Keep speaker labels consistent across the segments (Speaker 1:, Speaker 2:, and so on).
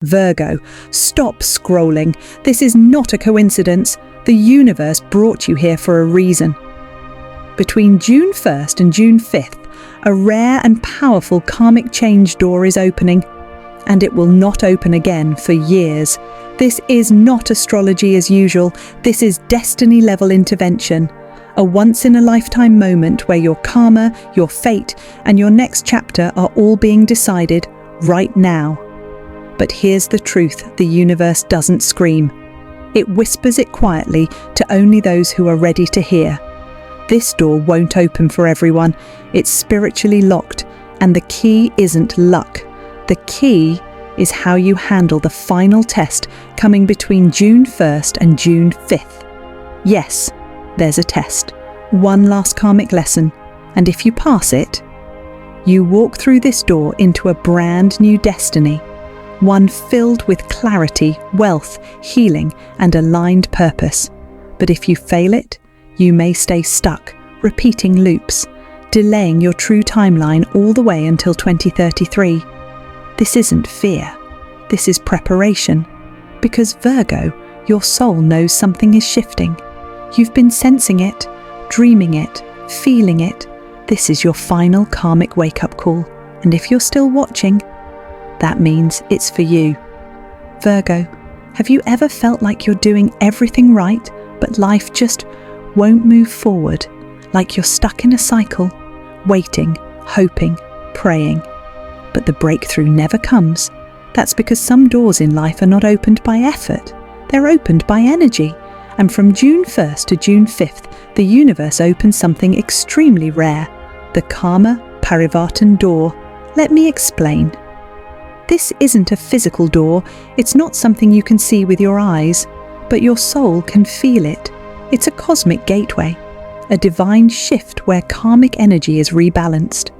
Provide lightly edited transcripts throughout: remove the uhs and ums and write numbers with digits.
Speaker 1: Virgo, stop scrolling. This is not a coincidence. The universe brought you here for a reason. Between June 1st and June 5th, a rare and powerful karmic change door is opening, and it will not open again for years. This is not astrology as usual. This is destiny-level intervention, a once-in-a-lifetime moment where your karma, your fate, and your next chapter are all being decided right now. But here's the truth the universe doesn't scream. It whispers it quietly to only those who are ready to hear. This door won't open for everyone. It's spiritually locked, and the key isn't luck. The key is how you handle the final test coming between June 1st and June 5th. Yes, there's a test, one last karmic lesson, and if you pass it, you walk through this door into a brand new destiny, one filled with clarity, wealth, healing, and aligned purpose. But if you fail it, you may stay stuck, repeating loops, delaying your true timeline all the way until 2033. This isn't fear. This is preparation. Because Virgo, your soul knows something is shifting. You've been sensing it, dreaming it, feeling it. This is your final karmic wake-up call. And if you're still watching, that means it's for you. Virgo, have you ever felt like you're doing everything right, but life just won't move forward, like you're stuck in a cycle, waiting, hoping, praying, but the breakthrough never comes? That's because some doors in life are not opened by effort, they're opened by energy. And from June 1st to June 5th, the universe opens something extremely rare, the Karma Parivartan door. Let me explain. This isn't a physical door, it's not something you can see with your eyes, but your soul can feel it. It's a cosmic gateway, a divine shift where karmic energy is rebalanced,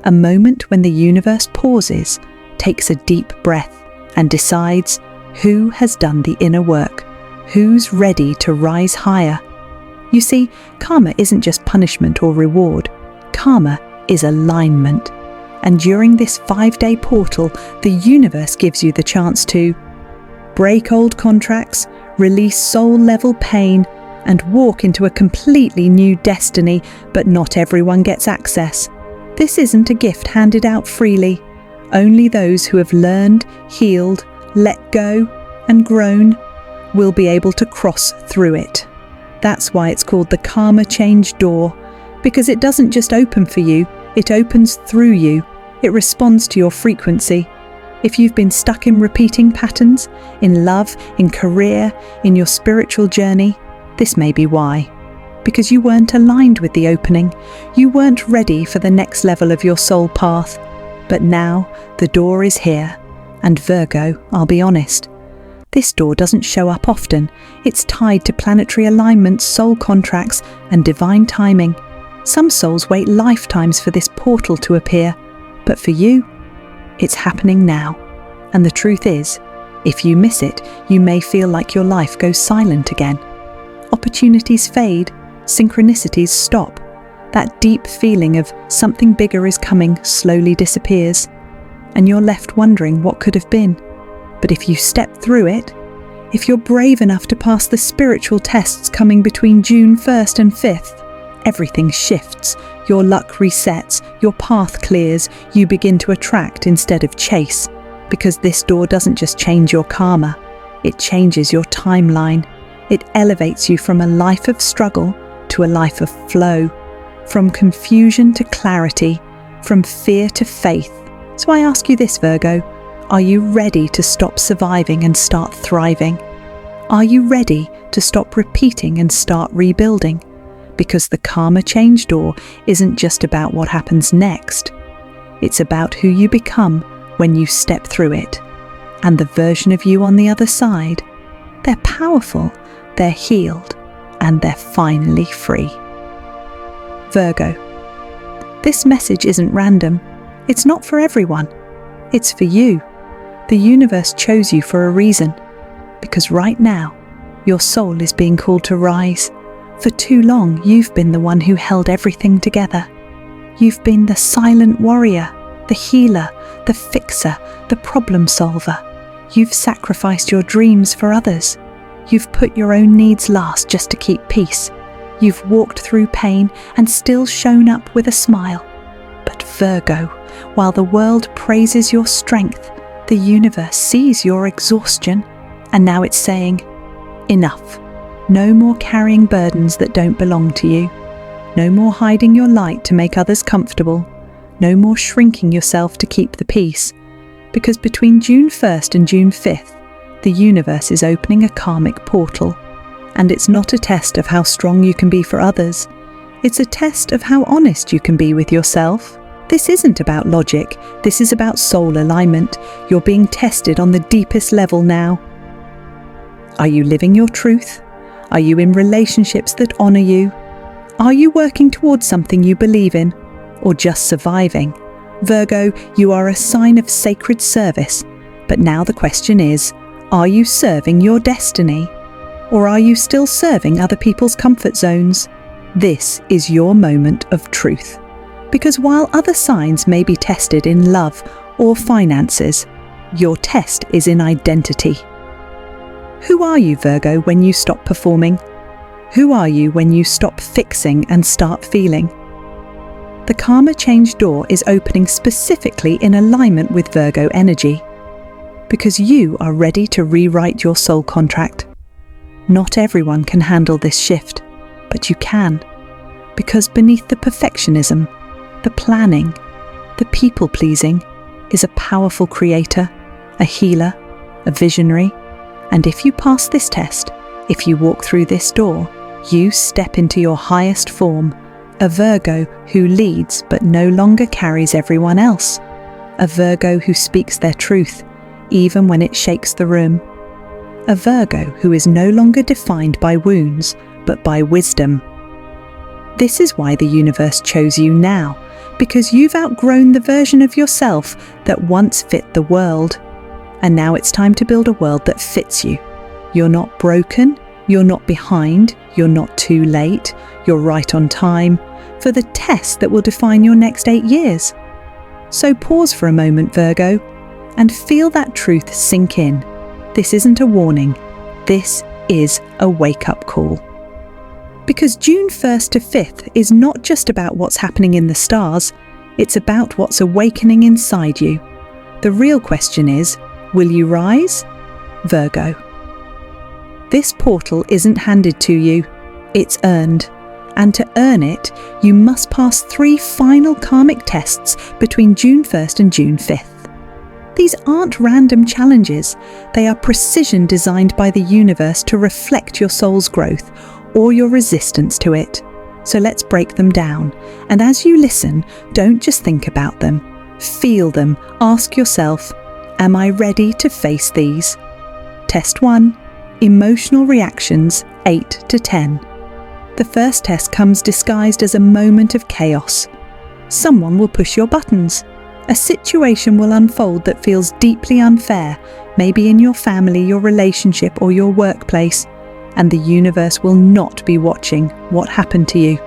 Speaker 1: a moment when the universe pauses, takes a deep breath, and decides who has done the inner work, who's ready to rise higher. You see, karma isn't just punishment or reward. Karma is alignment. And during this 5-day portal, the universe gives you the chance to break old contracts, release soul-level pain, and walk into a completely new destiny, but not everyone gets access. This isn't a gift handed out freely. Only those who have learned, healed, let go, and grown will be able to cross through it. That's why it's called the Karma Change Door, because it doesn't just open for you, it opens through you. It responds to your frequency. If you've been stuck in repeating patterns, in love, in career, in your spiritual journey, this may be why. Because you weren't aligned with the opening. You weren't ready for the next level of your soul path. But now, the door is here. And Virgo, I'll be honest, this door doesn't show up often. It's tied to planetary alignments, soul contracts, and divine timing. Some souls wait lifetimes for this portal to appear. But for you, it's happening now. And the truth is, if you miss it, you may feel like your life goes silent again. Opportunities fade, synchronicities stop. That deep feeling of something bigger is coming slowly disappears, and you're left wondering what could have been. But if you step through it, if you're brave enough to pass the spiritual tests coming between June 1st and 5th, everything shifts, your luck resets, your path clears, you begin to attract instead of chase. Because this door doesn't just change your karma, it changes your timeline. It elevates you from a life of struggle to a life of flow, from confusion to clarity, from fear to faith. So I ask you this, Virgo, are you ready to stop surviving and start thriving? Are you ready to stop repeating and start rebuilding? Because the Karma Change Door isn't just about what happens next. It's about who you become when you step through it. And the version of you on the other side, they're powerful, they're healed, and they're finally free. Virgo, this message isn't random. It's not for everyone. It's for you. The universe chose you for a reason. Because right now, your soul is being called to rise. For too long, you've been the one who held everything together. You've been the silent warrior, the healer, the fixer, the problem solver. You've sacrificed your dreams for others. You've put your own needs last just to keep peace. You've walked through pain and still shown up with a smile. But Virgo, while the world praises your strength, the universe sees your exhaustion, and now it's saying, enough. No more carrying burdens that don't belong to you. No more hiding your light to make others comfortable. No more shrinking yourself to keep the peace. Because between June 1st and June 5th, the universe is opening a karmic portal. And it's not a test of how strong you can be for others. It's a test of how honest you can be with yourself. This isn't about logic. This is about soul alignment. You're being tested on the deepest level now. Are you living your truth? Are you in relationships that honor you? Are you working towards something you believe in? Or just surviving? Virgo, you are a sign of sacred service. But now the question is, are you serving your destiny? Or are you still serving other people's comfort zones? This is your moment of truth. Because while other signs may be tested in love or finances, your test is in identity. Who are you, Virgo, when you stop performing? Who are you when you stop fixing and start feeling? The Karma Change door is opening specifically in alignment with Virgo energy, because you are ready to rewrite your soul contract. Not everyone can handle this shift, but you can, because beneath the perfectionism, the planning, the people-pleasing is a powerful creator, a healer, a visionary, and if you pass this test, if you walk through this door, you step into your highest form, a Virgo who leads but no longer carries everyone else, a Virgo who speaks their truth, even when it shakes the room, a Virgo who is no longer defined by wounds, but by wisdom. This is why the universe chose you now, because you've outgrown the version of yourself that once fit the world. And now it's time to build a world that fits you. You're not broken, you're not behind, you're not too late, you're right on time for the test that will define your next 8 years. So pause for a moment, Virgo, and feel that truth sink in. This isn't a warning, this is a wake-up call. Because June 1st to 5th is not just about what's happening in the stars, it's about what's awakening inside you. The real question is, will you rise? Virgo. This portal isn't handed to you, it's earned. And to earn it, you must pass 3 final karmic tests between June 1st and June 5th. These aren't random challenges, they are precision designed by the universe to reflect your soul's growth or your resistance to it. So let's break them down. And as you listen, don't just think about them. Feel them. Ask yourself, am I ready to face these? Test 1. Emotional reactions 8 to 10. The first test comes disguised as a moment of chaos. Someone will push your buttons. A situation will unfold that feels deeply unfair, maybe in your family, your relationship, or your workplace, and the universe will not be watching what happened to you.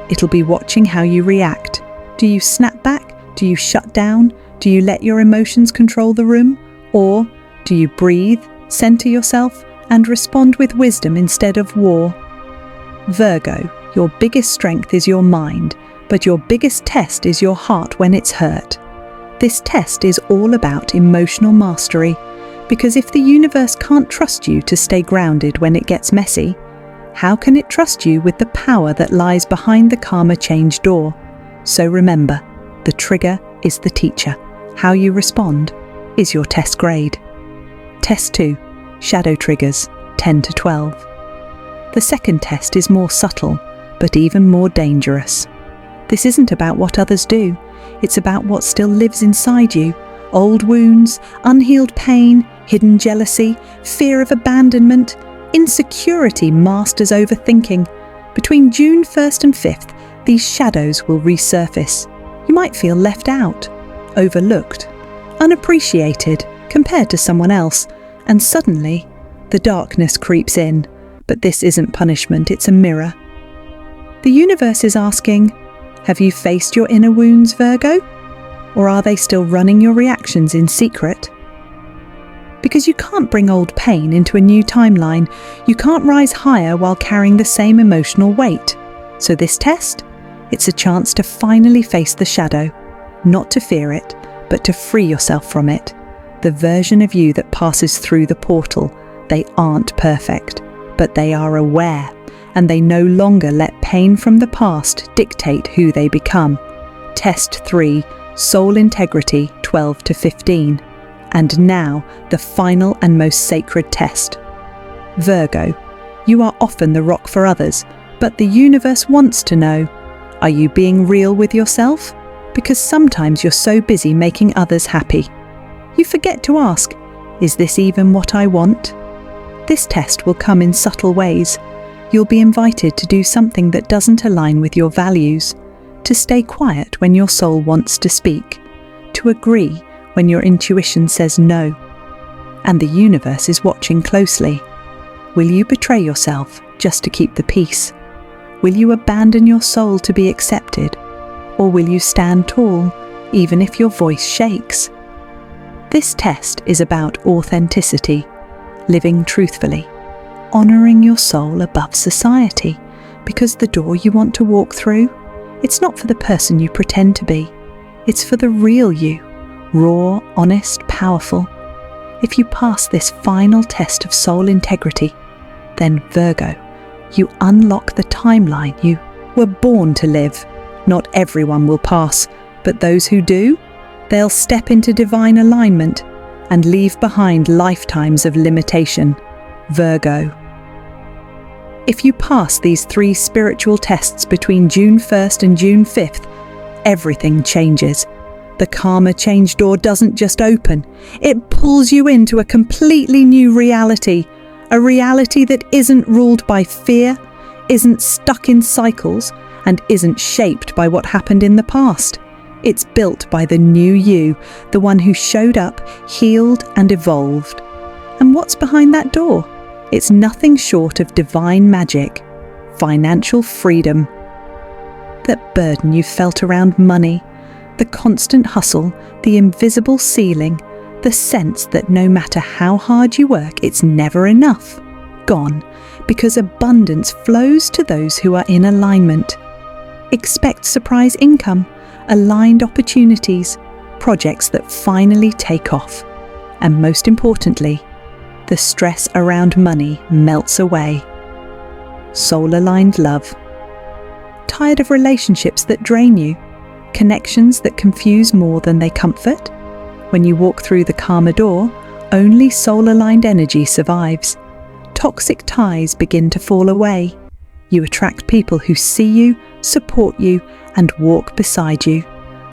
Speaker 1: It'll be watching how you react. Do you snap back? Do you shut down? Do you let your emotions control the room? Or do you breathe, center yourself, and respond with wisdom instead of war? Virgo, your biggest strength is your mind, but your biggest test is your heart when it's hurt. This test is all about emotional mastery, because if the universe can't trust you to stay grounded when it gets messy, how can it trust you with the power that lies behind the Karma Change door? So remember, the trigger is the teacher. How you respond is your test grade. Test 2, Shadow Triggers, 10 to 12. The second test is more subtle, but even more dangerous. This isn't about what others do, it's about what still lives inside you. Old wounds, unhealed pain, hidden jealousy, fear of abandonment, insecurity masked as overthinking. Between June 1st and 5th, these shadows will resurface. You might feel left out, overlooked, unappreciated compared to someone else, and suddenly the darkness creeps in. But this isn't punishment, it's a mirror. The universe is asking, have you faced your inner wounds, Virgo? Or are they still running your reactions in secret? Because you can't bring old pain into a new timeline. You can't rise higher while carrying the same emotional weight. So this test? It's a chance to finally face the shadow, not to fear it, but to free yourself from it. The version of you that passes through the portal, they aren't perfect, but they are aware, and they no longer let pain from the past dictate who they become. Test 3, Soul Integrity 12 to 15. And now, the final and most sacred test. Virgo, you are often the rock for others, but the universe wants to know, are you being real with yourself? Because sometimes you're so busy making others happy. You forget to ask, is this even what I want? This test will come in subtle ways. You'll be invited to do something that doesn't align with your values, to stay quiet when your soul wants to speak, to agree when your intuition says no. And the universe is watching closely. Will you betray yourself just to keep the peace? Will you abandon your soul to be accepted? Or will you stand tall, even if your voice shakes? This test is about authenticity, living truthfully, honouring your soul above society, because the door you want to walk through, it's not for the person you pretend to be. It's for the real you, raw, honest, powerful. If you pass this final test of soul integrity, then Virgo, you unlock the timeline you were born to live. Not everyone will pass, but those who do, they'll step into divine alignment and leave behind lifetimes of limitation. Virgo. If you pass these 3 spiritual tests between June 1st and June 5th, everything changes. The karma change door doesn't just open, it pulls you into a completely new reality, a reality that isn't ruled by fear, isn't stuck in cycles, and isn't shaped by what happened in the past. It's built by the new you, the one who showed up, healed, and evolved. And what's behind that door? It's nothing short of divine magic, financial freedom. That burden you felt around money, the constant hustle, the invisible ceiling, the sense that no matter how hard you work, it's never enough. Gone, because abundance flows to those who are in alignment. Expect surprise income, aligned opportunities, projects that finally take off. And most importantly, the stress around money melts away. Soul-aligned love. Tired of relationships that drain you? Connections that confuse more than they comfort? When you walk through the karma door, only soul-aligned energy survives. Toxic ties begin to fall away. You attract people who see you, support you, and walk beside you,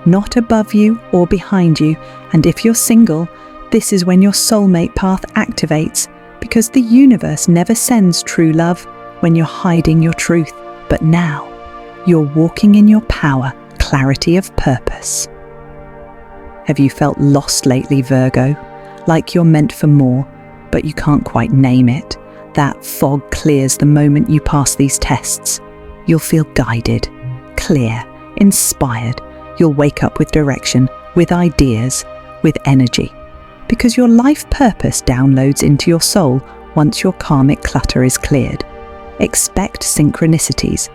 Speaker 1: not above you or behind you. And if you're single, this is when your soulmate path activates, because the universe never sends true love when you're hiding your truth. But now, you're walking in your power, clarity of purpose. Have you felt lost lately, Virgo? Like you're meant for more, but you can't quite name it? That fog clears the moment you pass these tests. You'll feel guided, clear, inspired. You'll wake up with direction, with ideas, with energy. Because your life purpose downloads into your soul once your karmic clutter is cleared. Expect synchronicities,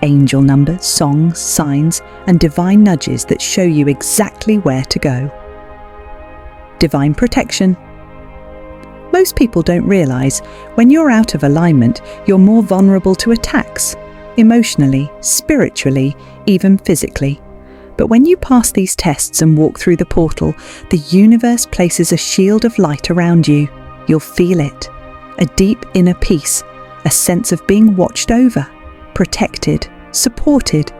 Speaker 1: angel numbers, songs, signs, and divine nudges that show you exactly where to go. Divine protection. Most people don't realize when you're out of alignment, you're more vulnerable to attacks, emotionally, spiritually, even physically. But when you pass these tests and walk through the portal, the universe places a shield of light around you. You'll feel it. A deep inner peace, a sense of being watched over, protected, supported.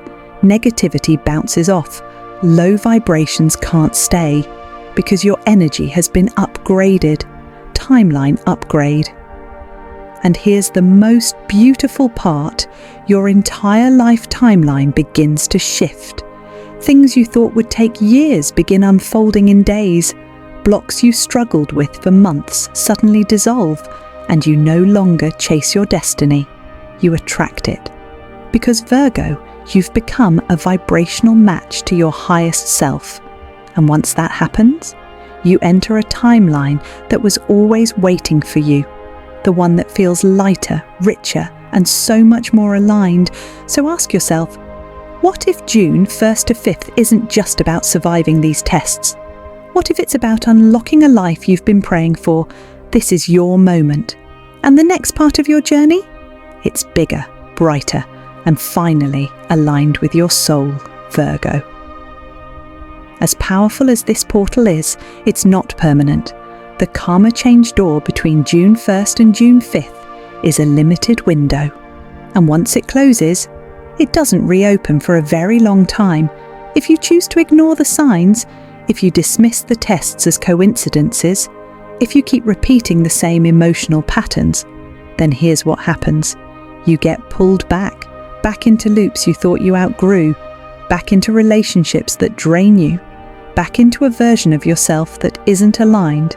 Speaker 1: Negativity bounces off. Low vibrations can't stay because your energy has been upgraded. Timeline upgrade. And here's the most beautiful part. Your entire life timeline begins to shift. Things you thought would take years begin unfolding in days. Blocks you struggled with for months suddenly dissolve, and you no longer chase your destiny. You attract it. Because Virgo, you've become a vibrational match to your highest self. And once that happens, you enter a timeline that was always waiting for you, the one that feels lighter, richer, and so much more aligned. So ask yourself, what if June 1st to 5th isn't just about surviving these tests? What if it's about unlocking a life you've been praying for? This is your moment. And the next part of your journey? It's bigger, brighter, and finally aligned with your soul, Virgo. As powerful as this portal is, it's not permanent. The karma change door between June 1st and June 5th is a limited window. And once it closes, it doesn't reopen for a very long time. If you choose to ignore the signs, if you dismiss the tests as coincidences, if you keep repeating the same emotional patterns, then here's what happens. You get pulled back into loops you thought you outgrew, back into relationships that drain you, back into a version of yourself that isn't aligned,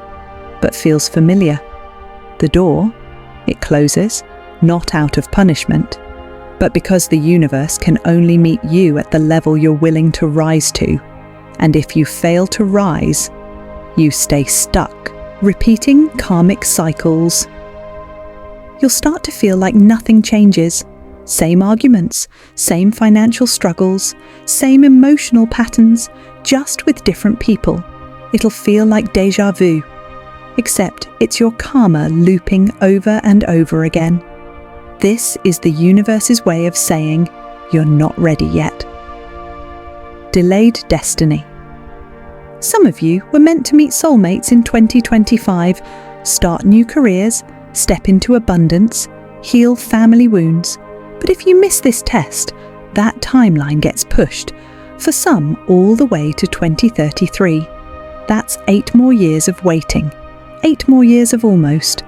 Speaker 1: but feels familiar. The door, it closes, not out of punishment, but because the universe can only meet you at the level you're willing to rise to. And if you fail to rise, you stay stuck, repeating karmic cycles. You'll start to feel like nothing changes. Same arguments, same financial struggles, same emotional patterns, just with different people. It'll feel like déjà vu, except it's your karma looping over and over again. This is the universe's way of saying you're not ready yet. Delayed destiny. Some of you were meant to meet soulmates in 2025, start new careers, step into abundance, heal family wounds. But if you miss this test, that timeline gets pushed, for some all the way to 2033. That's 8 more years of waiting, 8 more years of almost,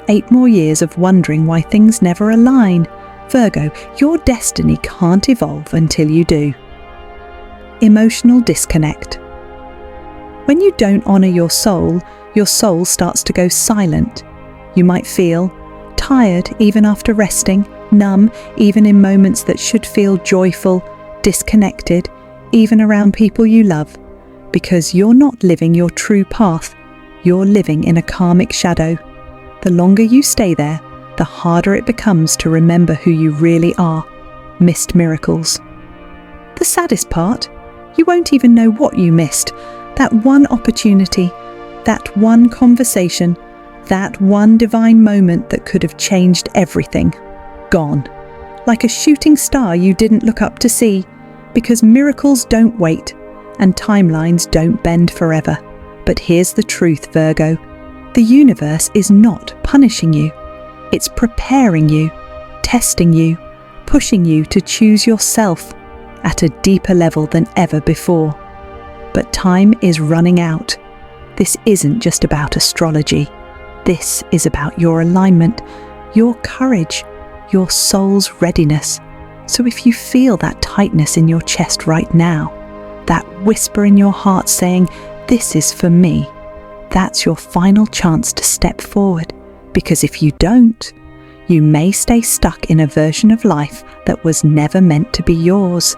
Speaker 1: 8 more years of wondering why things never align. Virgo, your destiny can't evolve until you do. Emotional disconnect. When you don't honor your soul starts to go silent. You might feel tired even after resting, numb even in moments that should feel joyful, disconnected even around people you love, because you're not living your true path. You're living in a karmic shadow. The longer you stay there, the harder it becomes to remember who you really are. Missed miracles. The saddest part, you won't even know what you missed. That one opportunity, that one conversation, that one divine moment that could have changed everything. Gone. Like a shooting star you didn't look up to see, because miracles don't wait and timelines don't bend forever. But here's the truth, Virgo. The universe is not punishing you. It's preparing you, testing you, pushing you to choose yourself at a deeper level than ever before. But time is running out. This isn't just about astrology. This is about your alignment, your courage, your soul's readiness. So if you feel that tightness in your chest right now, that whisper in your heart saying, "This is for me," that's your final chance to step forward. Because if you don't, you may stay stuck in a version of life that was never meant to be yours.